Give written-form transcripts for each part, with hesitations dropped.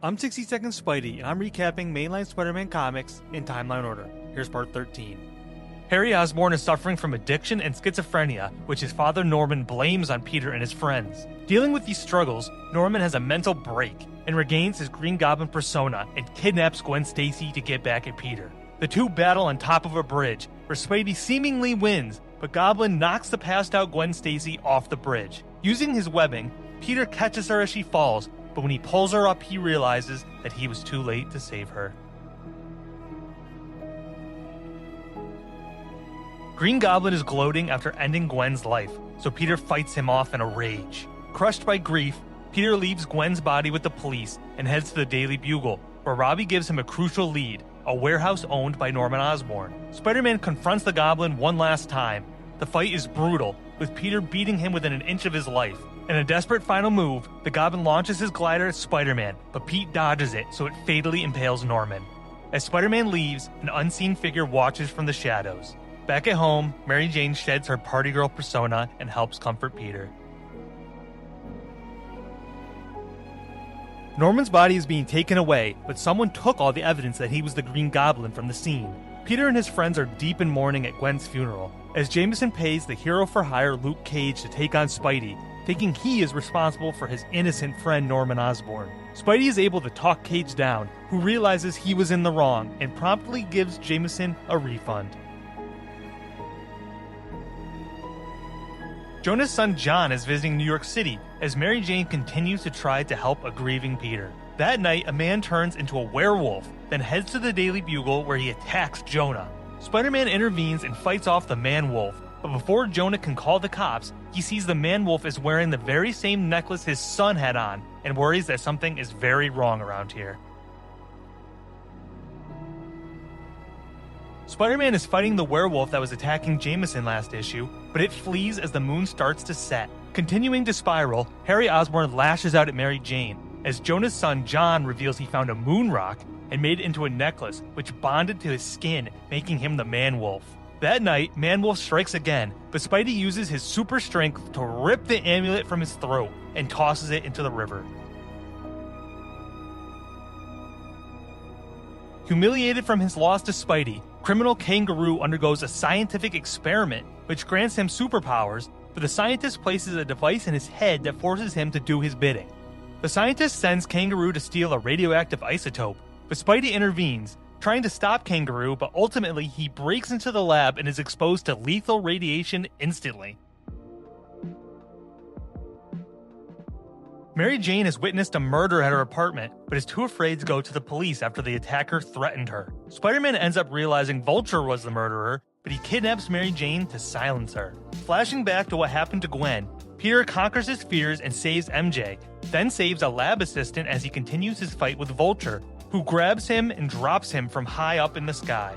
I'm 60 Seconds Spidey, and I'm recapping mainline Spider-Man comics in timeline order. Here's part 13. Harry Osborn is suffering from addiction and schizophrenia, which his father Norman blames on Peter and his friends. Dealing with these struggles, Norman has a mental break and regains his Green Goblin persona and kidnaps Gwen Stacy to get back at Peter. The two battle on top of a bridge, where Spidey seemingly wins, but Goblin knocks the passed-out Gwen Stacy off the bridge. Using his webbing, Peter catches her as she falls, but when he pulls her up, he realizes that he was too late to save her. Green Goblin is gloating after ending Gwen's life, so Peter fights him off in a rage. Crushed by grief, Peter leaves Gwen's body with the police and heads to the Daily Bugle, where Robbie gives him a crucial lead, a warehouse owned by Norman Osborn. Spider-Man confronts the Goblin one last time. The fight is brutal, with Peter beating him within an inch of his life. In a desperate final move, the Goblin launches his glider at Spider-Man, but Pete dodges it so it fatally impales Norman. As Spider-Man leaves, an unseen figure watches from the shadows. Back at home, Mary Jane sheds her party girl persona and helps comfort Peter. Norman's body is being taken away, but someone took all the evidence that he was the Green Goblin from the scene. Peter and his friends are deep in mourning at Gwen's funeral, as Jameson pays the hero-for-hire Luke Cage to take on Spidey, thinking he is responsible for his innocent friend Norman Osborn. Spidey is able to talk Cage down, who realizes he was in the wrong, and promptly gives Jameson a refund. Jonah's son John is visiting New York City as Mary Jane continues to try to help a grieving Peter. That night, a man turns into a werewolf, then heads to the Daily Bugle where he attacks Jonah. Spider-Man intervenes and fights off the man-wolf, but before Jonah can call the cops, he sees the man-wolf is wearing the very same necklace his son had on and worries that something is very wrong around here. Spider-Man is fighting the werewolf that was attacking Jameson last issue, but it flees as the moon starts to set. Continuing to spiral, Harry Osborn lashes out at Mary Jane, as Jonah's son John reveals he found a moon rock and made it into a necklace which bonded to his skin, making him the man-wolf. That night, Man-Wolf strikes again, but Spidey uses his super strength to rip the amulet from his throat and tosses it into the river. Humiliated from his loss to Spidey, criminal Kangaroo undergoes a scientific experiment which grants him superpowers, but the scientist places a device in his head that forces him to do his bidding. The scientist sends Kangaroo to steal a radioactive isotope, but Spidey intervenes, trying to stop Kangaroo, but ultimately he breaks into the lab and is exposed to lethal radiation instantly. Mary Jane has witnessed a murder at her apartment, but is too afraid to go to the police after the attacker threatened her. Spider-Man ends up realizing Vulture was the murderer, but he kidnaps Mary Jane to silence her. Flashing back to what happened to Gwen, Peter conquers his fears and saves MJ, then saves a lab assistant as he continues his fight with Vulture, who grabs him and drops him from high up in the sky.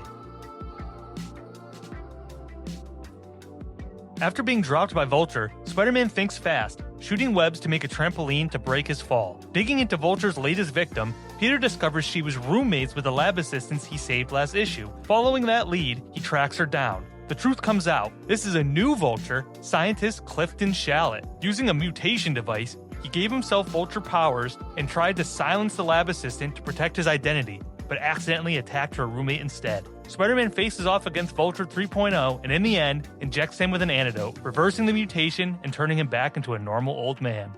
After being dropped by Vulture, Spider-Man thinks fast, shooting webs to make a trampoline to break his fall. Digging into Vulture's latest victim, Peter discovers she was roommates with the lab assistants he saved last issue. Following that lead, he tracks her down. The truth comes out. This is a new Vulture, scientist Clifton Shallot. Using a mutation device, he gave himself Vulture powers and tried to silence the lab assistant to protect his identity, but accidentally attacked her roommate instead. Spider-Man faces off against Vulture 3.0 and in the end, injects him with an antidote, reversing the mutation and turning him back into a normal old man.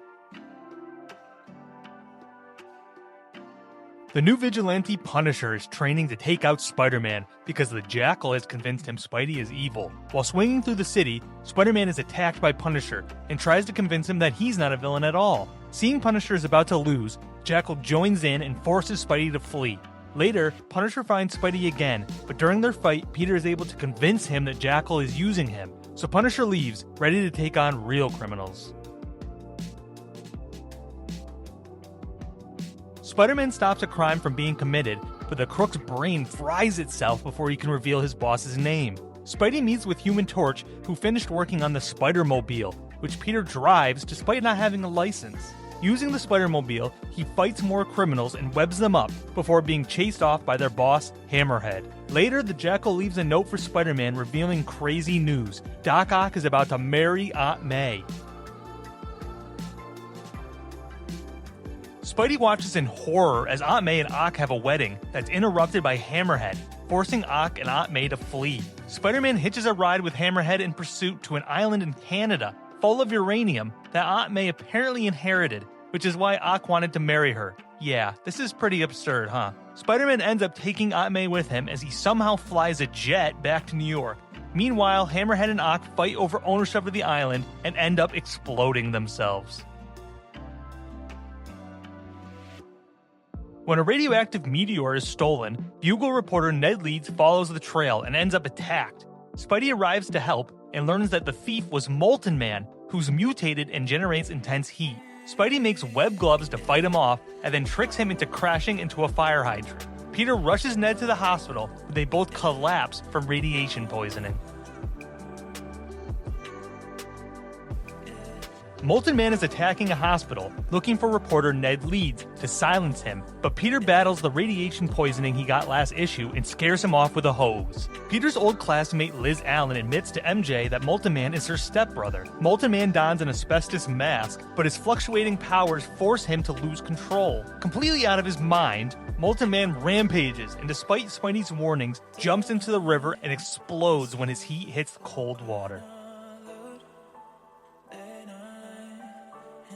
The new vigilante Punisher is training to take out Spider-Man because the Jackal has convinced him Spidey is evil. While swinging through the city, Spider-Man is attacked by Punisher and tries to convince him that he's not a villain at all. Seeing Punisher is about to lose, Jackal joins in and forces Spidey to flee. Later, Punisher finds Spidey again, but during their fight, Peter is able to convince him that Jackal is using him, so Punisher leaves, ready to take on real criminals. Spider-Man stops a crime from being committed, but the crook's brain fries itself before he can reveal his boss's name. Spidey meets with Human Torch, who finished working on the Spider-Mobile, which Peter drives despite not having a license. Using the Spider-Mobile, he fights more criminals and webs them up before being chased off by their boss, Hammerhead. Later, the Jackal leaves a note for Spider-Man revealing crazy news. Doc Ock is about to marry Aunt May. Spidey watches in horror as Aunt May and Ock have a wedding that's interrupted by Hammerhead, forcing Ock and Aunt May to flee. Spider-Man hitches a ride with Hammerhead in pursuit to an island in Canada, full of uranium that Aunt May apparently inherited, which is why Ock wanted to marry her. Yeah, this is pretty absurd, huh? Spider-Man ends up taking Aunt May with him as he somehow flies a jet back to New York. Meanwhile, Hammerhead and Ock fight over ownership of the island and end up exploding themselves. When a radioactive meteor is stolen, Bugle reporter Ned Leeds follows the trail and ends up attacked. Spidey arrives to help and learns that the thief was Molten Man, who's mutated and generates intense heat. Spidey makes web gloves to fight him off and then tricks him into crashing into a fire hydrant. Peter rushes Ned to the hospital, but they both collapse from radiation poisoning. Molten Man is attacking a hospital, looking for reporter Ned Leeds to silence him, but Peter battles the radiation poisoning he got last issue and scares him off with a hose. Peter's old classmate Liz Allen admits to MJ that Molten Man is her stepbrother. Molten Man dons an asbestos mask, but his fluctuating powers force him to lose control. Completely out of his mind, Molten Man rampages and, despite Spidey's warnings, jumps into the river and explodes when his heat hits the cold water.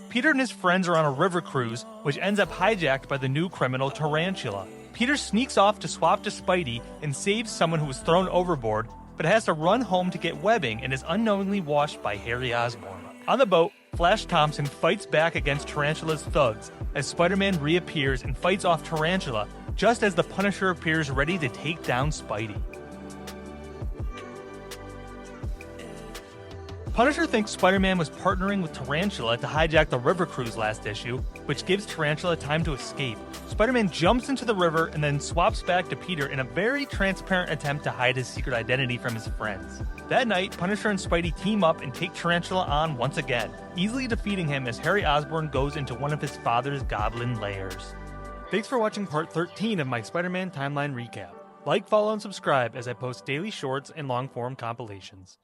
Peter and his friends are on a river cruise, which ends up hijacked by the new criminal Tarantula. Peter sneaks off to swap to Spidey and saves someone who was thrown overboard, but has to run home to get webbing and is unknowingly washed by Harry Osborn. On the boat, Flash Thompson fights back against Tarantula's thugs as Spider-Man reappears and fights off Tarantula, just as the Punisher appears ready to take down Spidey. Punisher thinks Spider-Man was partnering with Tarantula to hijack the river cruise last issue, which gives Tarantula time to escape. Spider-Man jumps into the river and then swaps back to Peter in a very transparent attempt to hide his secret identity from his friends. That night, Punisher and Spidey team up and take Tarantula on once again, easily defeating him as Harry Osborn goes into one of his father's goblin lairs. Thanks for watching part 13 of my Spider-Man Timeline Recap. Like, follow, and subscribe as I post daily shorts and long-form compilations.